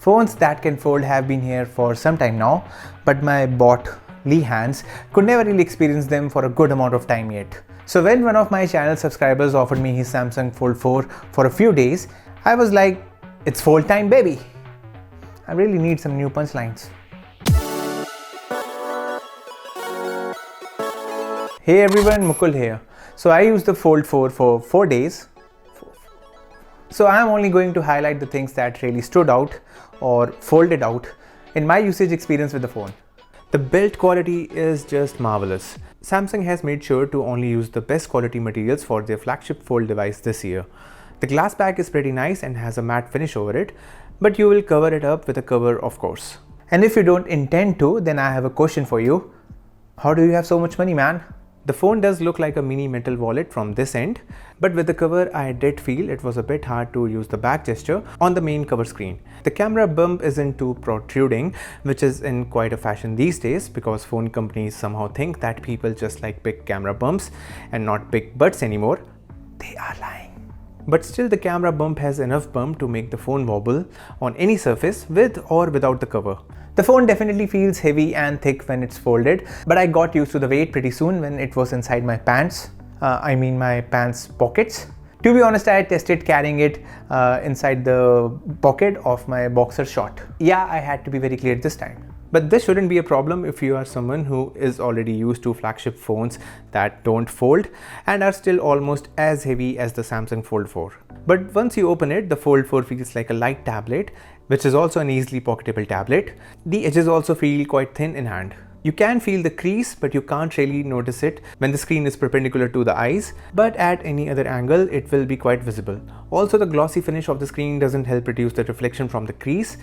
Phones that can fold have been here for some time now, but my bot-ly hands could never really experience them for a good amount of time yet. So when one of my channel subscribers offered me his Samsung Fold 4 for a few days, I was like, it's fold time, baby. I really need some new punchlines. Hey everyone, Mukul here. So I used the Fold 4 for 4 days. So I'm only going to highlight the things that really stood out or folded out in my usage experience with the phone. The build quality is just marvelous. Samsung has made sure to only use the best quality materials for their flagship fold device this year. The glass back is pretty nice and has a matte finish over it, but you will cover it up with a cover, of course. And if you don't intend to, then I have a question for you. How do you have so much money, man? The phone does look like a mini metal wallet from this end, but with the cover I did feel it was a bit hard to use the back gesture on the main cover screen. The camera bump isn't too protruding, which is in quite a fashion these days because phone companies somehow think that people just like big camera bumps and not big butts anymore. They are lying. But still, the camera bump has enough bump to make the phone wobble on any surface with or without the cover. The phone definitely feels heavy and thick when it's folded, but I got used to the weight pretty soon when it was inside my pants. My pants pockets. To be honest, I tested carrying it inside the pocket of my boxer short. Yeah, I had to be very clear this time. But this shouldn't be a problem if you are someone who is already used to flagship phones that don't fold and are still almost as heavy as the Samsung Fold 4. But once you open it, the Fold 4 feels like a light tablet, which is also an easily pocketable tablet. The edges also feel quite thin in hand. You can feel the crease, but you can't really notice it when the screen is perpendicular to the eyes, but at any other angle it will be quite visible. Also, the glossy finish of the screen doesn't help reduce the reflection from the crease.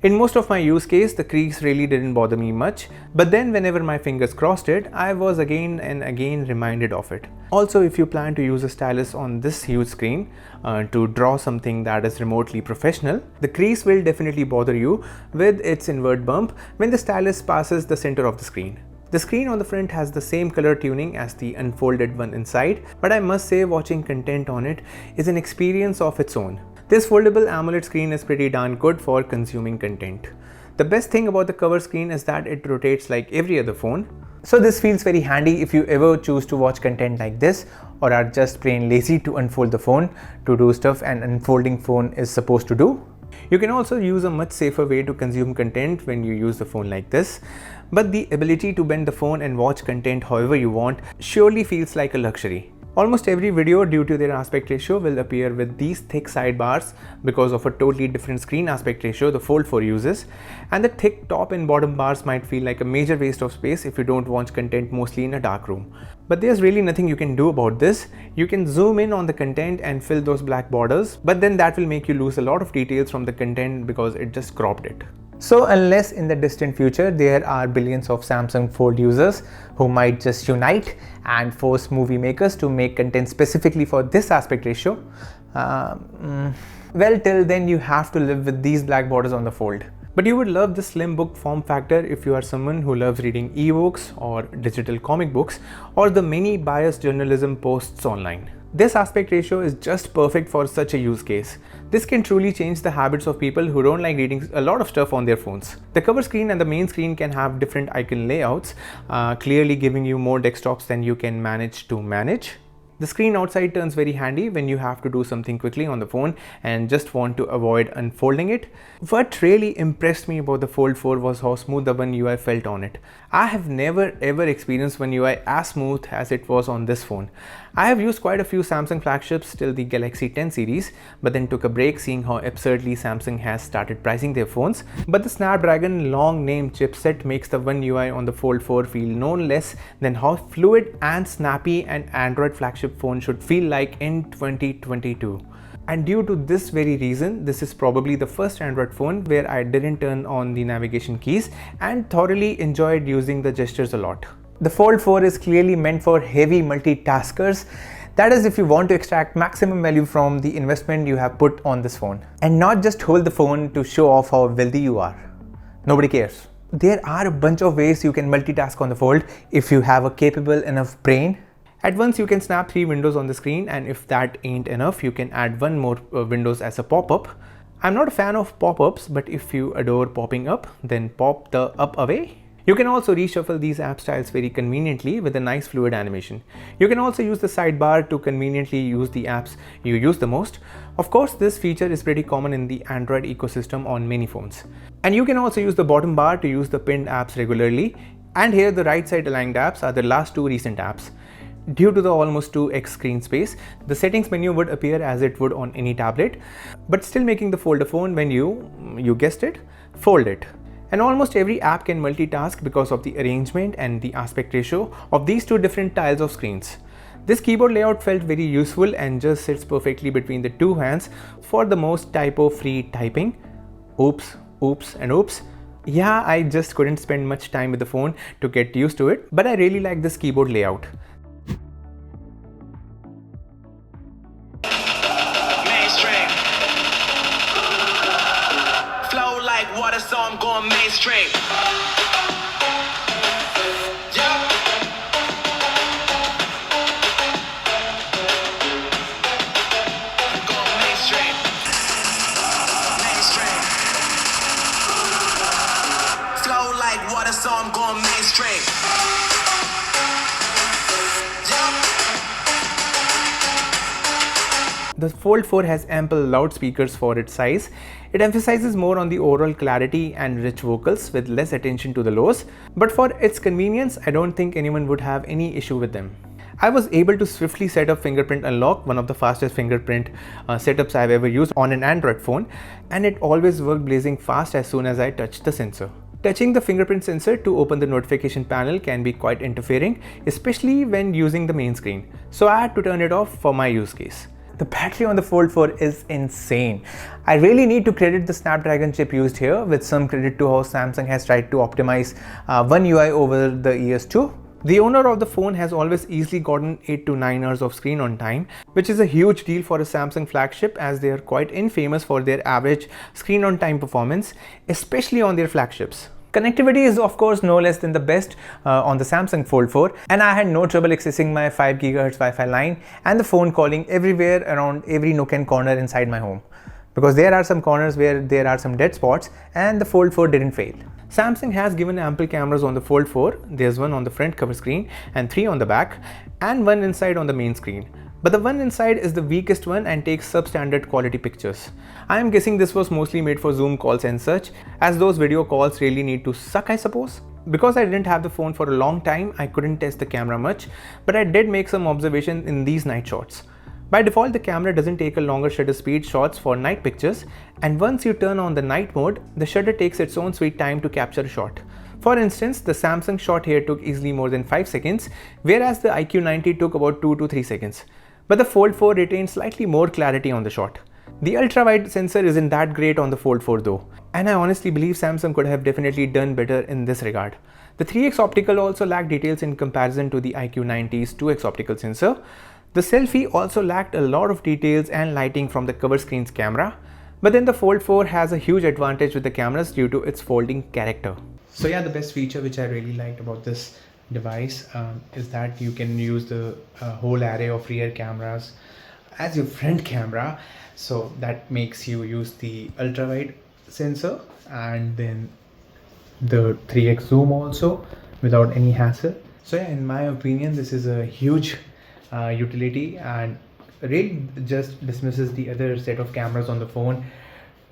In most of my use case, the crease really didn't bother me much, but then whenever my fingers crossed it, I was again and again reminded of it. Also, if you plan to use a stylus on this huge screen to draw something that is remotely professional, the crease will definitely bother you with its inward bump when the stylus passes the center of the screen. The screen on the front has the same color tuning as the unfolded one inside, but I must say watching content on it is an experience of its own. This foldable AMOLED screen is pretty darn good for consuming content. The best thing about the cover screen is that it rotates like every other phone. So this feels very handy if you ever choose to watch content like this or are just plain lazy to unfold the phone to do stuff an unfolding phone is supposed to do. You can also use a much safer way to consume content when you use the phone like this, but the ability to bend the phone and watch content however you want surely feels like a luxury. Almost every video due to their aspect ratio will appear with these thick sidebars because of a totally different screen aspect ratio the Fold 4 uses, and the thick top and bottom bars might feel like a major waste of space if you don't watch content mostly in a dark room. But there's really nothing you can do about this. You can zoom in on the content and fill those black borders, but then that will make you lose a lot of details from the content because it just cropped it. So unless in the distant future there are billions of Samsung Fold users who might just unite and force movie makers to make content specifically for this aspect ratio, well, till then you have to live with these black borders on the Fold. But you would love the slim book form factor if you are someone who loves reading ebooks or digital comic books or the many biased journalism posts online. This aspect ratio is just perfect for such a use case. This can truly change the habits of people who don't like reading a lot of stuff on their phones. The cover screen and the main screen can have different icon layouts, clearly giving you more desktops than you can manage to manage. The screen outside turns very handy when you have to do something quickly on the phone and just want to avoid unfolding it. What really impressed me about the Fold 4 was how smooth the One UI felt on it. I have never ever experienced One UI as smooth as it was on this phone. I have used quite a few Samsung flagships till the Galaxy 10 series, but then took a break seeing how absurdly Samsung has started pricing their phones. But the Snapdragon long name chipset makes the One UI on the Fold 4 feel no less than how fluid and snappy an Android flagship phone should feel like in 2022. And due to this very reason, this is probably the first Android phone where I didn't turn on the navigation keys and thoroughly enjoyed using the gestures a lot. The Fold 4 is clearly meant for heavy multitaskers. That is, if you want to extract maximum value from the investment you have put on this phone and not just hold the phone to show off how wealthy you are. Nobody cares. There are a bunch of ways you can multitask on the Fold if you have a capable enough brain. At once you can snap 3 windows on the screen, and if that ain't enough, you can add one more windows as a pop-up. I'm not a fan of pop-ups, but if you adore popping up, then pop the up away. You can also reshuffle these app styles very conveniently with a nice fluid animation. You can also use the sidebar to conveniently use the apps you use the most. Of course, this feature is pretty common in the Android ecosystem on many phones. And you can also use the bottom bar to use the pinned apps regularly. And here the right side aligned apps are the last two recent apps. Due to the almost 2x screen space, the settings menu would appear as it would on any tablet, but still making the folder phone when you guessed it, fold it. And almost every app can multitask because of the arrangement and the aspect ratio of these two different tiles of screens. This keyboard layout felt very useful and just sits perfectly between the two hands for the most typo-free typing. Oops, oops, and oops. Yeah, I just couldn't spend much time with the phone to get used to it, but I really like this keyboard layout. Water, so I'm going mainstream. Yeah. I'm going mainstream. Mainstream. Flow like water, so I'm going mainstream. The Fold 4 has ample loudspeakers for its size. It emphasizes more on the overall clarity and rich vocals with less attention to the lows, but for its convenience, I don't think anyone would have any issue with them. I was able to swiftly set up Fingerprint Unlock, one of the fastest fingerprint setups I've ever used on an Android phone, and it always worked blazing fast as soon as I touched the sensor. Touching the fingerprint sensor to open the notification panel can be quite interfering, especially when using the main screen, so I had to turn it off for my use case. The battery on the Fold 4 is insane. I really need to credit the Snapdragon chip used here, with some credit to how Samsung has tried to optimize One UI over the years too. The owner of the phone has always easily gotten 8 to 9 hours of screen on time, which is a huge deal for a Samsung flagship, as they are quite infamous for their average screen on time performance, especially on their flagships. Connectivity is of course no less than the best on the Samsung Fold 4, and I had no trouble accessing my 5 GHz Wi-Fi line and the phone calling everywhere around every nook and corner inside my home. Because there are some corners where there are some dead spots, and the Fold 4 didn't fail. Samsung has given ample cameras on the Fold 4. There's one on the front cover screen and 3 on the back, and one inside on the main screen. But the one inside is the weakest one and takes substandard quality pictures. I am guessing this was mostly made for Zoom calls and such, as those video calls really need to suck, I suppose. Because I didn't have the phone for a long time, I couldn't test the camera much, but I did make some observations in these night shots. By default, the camera doesn't take a longer shutter speed shots for night pictures, and once you turn on the night mode, the shutter takes its own sweet time to capture a shot. For instance, the Samsung shot here took easily more than 5 seconds, whereas the IQ90 took about 2 to 3 seconds. But the Fold 4 retains slightly more clarity on the shot. The ultra-wide sensor isn't that great on the Fold 4 though, and I honestly believe Samsung could have definitely done better in this regard. The 3x optical also lacked details in comparison to the IQ90's 2x optical sensor. The selfie also lacked a lot of details and lighting from the cover screen's camera, but then the Fold 4 has a huge advantage with the cameras due to its folding character. So yeah, the best feature which I really liked about this device is that you can use the whole array of rear cameras as your front camera, so that makes you use the ultra wide sensor and then the 3x zoom also without any hassle. So yeah, in my opinion, this is a huge utility and really just dismisses the other set of cameras on the phone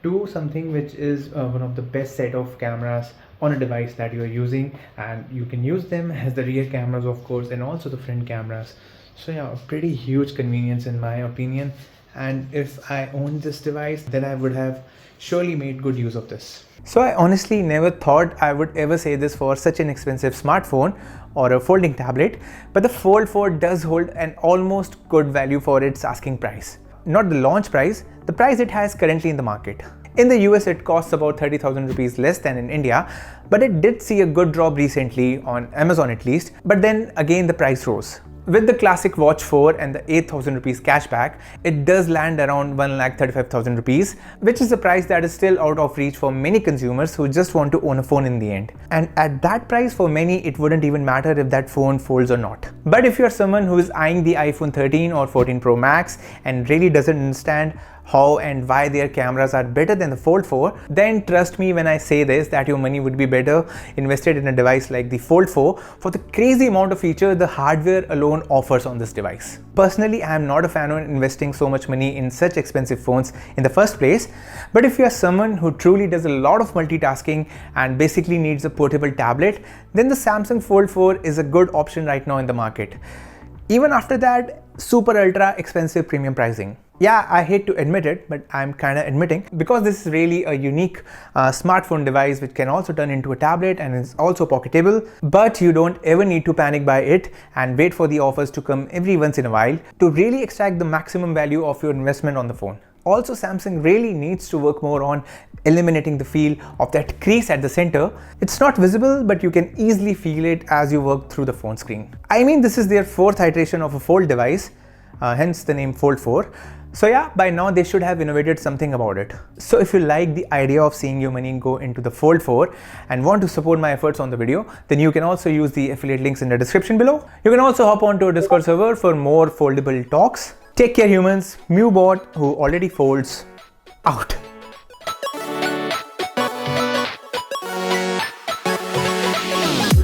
to something which is one of the best set of cameras on a device that you are using, and you can use them as the rear cameras of course, and also the front cameras. So yeah, a pretty huge convenience in my opinion, and if I owned this device, then I would have surely made good use of this. So I honestly never thought I would ever say this for such an expensive smartphone or a folding tablet, but the Fold 4 does hold an almost good value for its asking price. Not the launch price, the price it has currently in the market. In the US, it costs about 30,000 rupees less than in India, but it did see a good drop recently on Amazon at least, but then again the price rose. With the classic Watch 4 and the 8,000 rupees cashback, it does land around 1,35,000 rupees, which is a price that is still out of reach for many consumers who just want to own a phone in the end. And at that price, for many, it wouldn't even matter if that phone folds or not. But if you're someone who is eyeing the iPhone 13 or 14 Pro Max and really doesn't understand how and why their cameras are better than the Fold 4, then trust me when I say this that your money would be better invested in a device like the Fold 4 for the crazy amount of feature the hardware alone offers on this device. Personally, I am not a fan of investing so much money in such expensive phones in the first place, but if you are someone who truly does a lot of multitasking and basically needs a portable tablet, then the Samsung Fold 4 is a good option right now in the market. Even after that super ultra expensive premium pricing. Yeah, I hate to admit it, but I'm kinda admitting, because this is really a unique smartphone device which can also turn into a tablet and is also pocketable, but you don't ever need to panic buy it and wait for the offers to come every once in a while to really extract the maximum value of your investment on the phone. Also, Samsung really needs to work more on eliminating the feel of that crease at the center. It's not visible, but you can easily feel it as you work through the phone screen. I mean, this is their 4th iteration of a Fold device, hence the name Fold 4. So yeah, by now they should have innovated something about it. So if you like the idea of seeing your money go into the Fold 4 and want to support my efforts on the video, then you can also use the affiliate links in the description below. You can also hop onto a Discord server for more foldable talks. Take care, humans. Mewbot, who already folds, out.